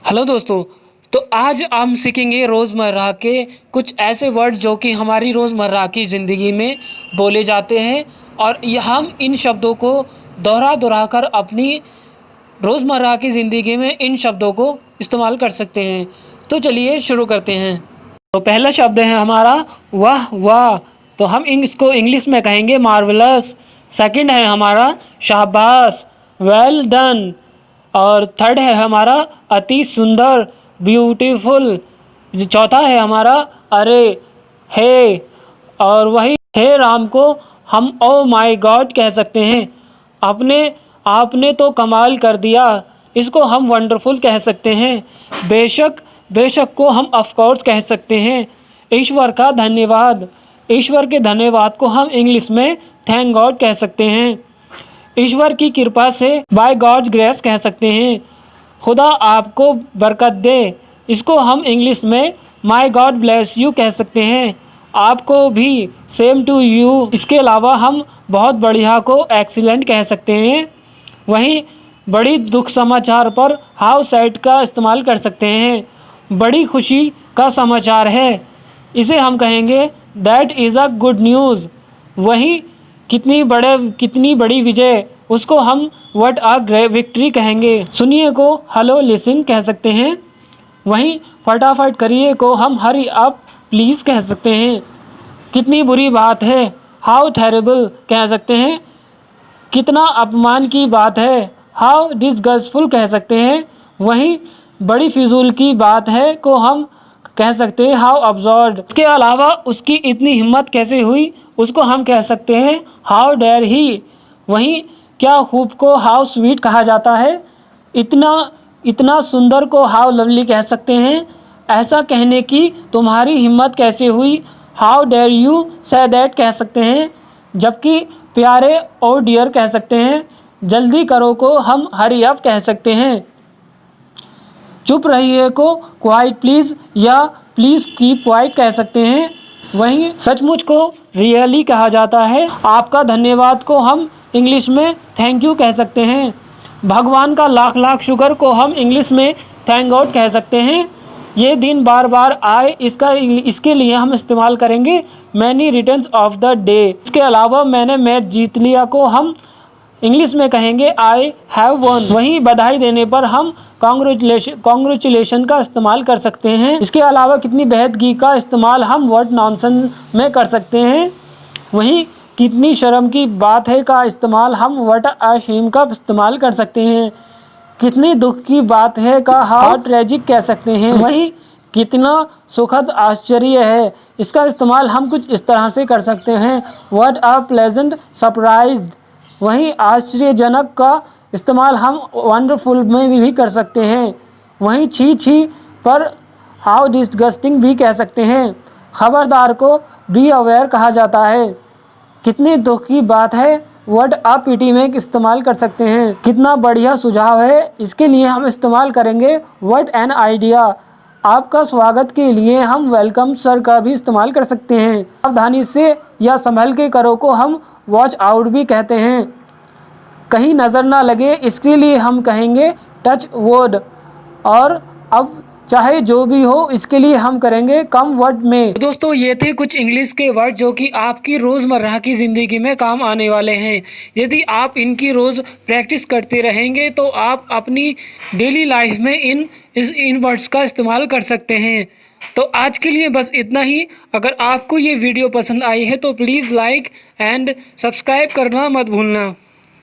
Hello दोस्तों। तो आज हम सीखेंगे रोज़मर्रा के कुछ ऐसे वर्ड जो कि हमारी रोज़मर्रा की ज़िंदगी में बोले जाते हैं और हम इन शब्दों को दोहरा दोहरा कर अपनी रोज़मर्रा की ज़िंदगी में इन शब्दों को इस्तेमाल कर सकते हैं। तो चलिए शुरू करते हैं। तो पहला शब्द है हमारा वाह वाह। तो हम इसको इंग्लिश में कहेंगे मार्वलस। सेकंड है हमारा शाबाश, वेल डन। और थर्ड है हमारा अति सुंदर, ब्यूटीफुल। जो चौथा है हमारा अरे, हे। और वही हे राम को हम ओ माय गॉड कह सकते हैं। आपने तो कमाल कर दिया, इसको हम वंडरफुल कह सकते हैं। बेशक बेशक को हम ऑफ कोर्स कह सकते हैं। ईश्वर का धन्यवाद, ईश्वर के धन्यवाद को हम इंग्लिश में थैंक गॉड कह सकते हैं। ईश्वर की कृपा से बाय गॉड्स ग्रेस कह सकते हैं। खुदा आपको बरकत दे, इसको हम इंग्लिश में माय गॉड ब्लेस यू कह सकते हैं। आपको भी सेम टू यू। इसके अलावा हम बहुत बढ़िया को एक्सीलेंट कह सकते हैं। वहीं बड़ी दुख समाचार पर हाउ सैड का इस्तेमाल कर सकते हैं। बड़ी खुशी का समाचार है, इसे हम कहेंगे that is a good news. वहीं कितनी बड़ी विजय, उसको हम व्हाट अ ग्रेट विक्ट्री कहेंगे। सुनिए को हेलो लिसन कह सकते हैं। वहीं फटाफट करिए को हम हरी अप प्लीज़ कह सकते हैं। कितनी बुरी बात है, हाउ टेरेबल कह सकते हैं। कितना अपमान की बात है, हाउ डिसगस्टफुल कह सकते हैं। वहीं बड़ी फिजूल की बात है को हम कह सकते हैं हाउ अब्सर्ड। इसके अलावा उसकी इतनी हिम्मत कैसे हुई, उसको हम कह सकते हैं हाउ डेयर ही। वहीं क्या खूब को हाउ स्वीट कहा जाता है। इतना इतना सुंदर को हाउ लवली कह सकते हैं। ऐसा कहने की तुम्हारी हिम्मत कैसे हुई, how dare you say that कह सकते हैं। जबकि प्यारे और डियर कह सकते हैं। जल्दी करो को हम हरी अप कह सकते हैं। चुप रहिए को क्वाइट प्लीज़ या प्लीज़ कीप क्वाइट कह सकते हैं। वहीं सचमुच को रियली कहा जाता है। आपका धन्यवाद को हम इंग्लिश में थैंक यू कह सकते हैं। भगवान का लाख लाख शुक्र को हम इंग्लिश में थैंक गॉड कह सकते हैं। ये दिन बार बार आए, इसके लिए हम इस्तेमाल करेंगे many returns of the day. इसके अलावा मैंने मैच जीत लिया को हम इंग्लिश में कहेंगे आई हैव वन। वहीं बधाई देने पर हम कॉन्ग्रेचुलेशन का इस्तेमाल कर सकते हैं। इसके अलावा कितनी बेहदगी का इस्तेमाल हम व्हाट नॉनसेंस में कर सकते हैं। वहीं कितनी शर्म की बात है का इस्तेमाल हम व्हाट अ शेम का इस्तेमाल कर सकते हैं। कितनी दुख की बात है का हाउ ट्रेजिक कह सकते हैं। वहीं कितना सुखद आश्चर्य है, इसका इस्तेमाल हम कुछ इस तरह से कर सकते हैं व्हाट अ प्लेजेंट सरप्राइज। वहीं आश्चर्यजनक का इस्तेमाल हम वंडरफुल में भी कर सकते हैं। वहीं छी छी पर हाउ डिस्गस्टिंग भी कह सकते हैं। खबरदार को बी अवेयर कहा जाता है। कितनी दुख की बात है व्हाट अ पिटी में इस्तेमाल कर सकते हैं। कितना बढ़िया सुझाव है, इसके लिए हम इस्तेमाल करेंगे व्हाट एन आइडिया। आपका स्वागत के लिए हम वेलकम सर का भी इस्तेमाल कर सकते हैं। सावधानी से या संभल के करो को हम वॉच आउट भी कहते हैं। कहीं नज़र ना लगे, इसके लिए हम कहेंगे टच वुड। और अब चाहे जो भी हो, इसके लिए हम करेंगे कम वर्ड में। दोस्तों ये थे कुछ इंग्लिश के वर्ड जो कि आपकी रोज़मर्रा की ज़िंदगी में काम आने वाले हैं। यदि आप इनकी रोज़ प्रैक्टिस करते रहेंगे तो आप अपनी डेली लाइफ में इन वर्ड्स का इस्तेमाल कर सकते हैं। तो आज के लिए बस इतना ही। अगर आपको ये वीडियो पसंद आई है तो प्लीज़ लाइक एंड सब्सक्राइब करना मत भूलना।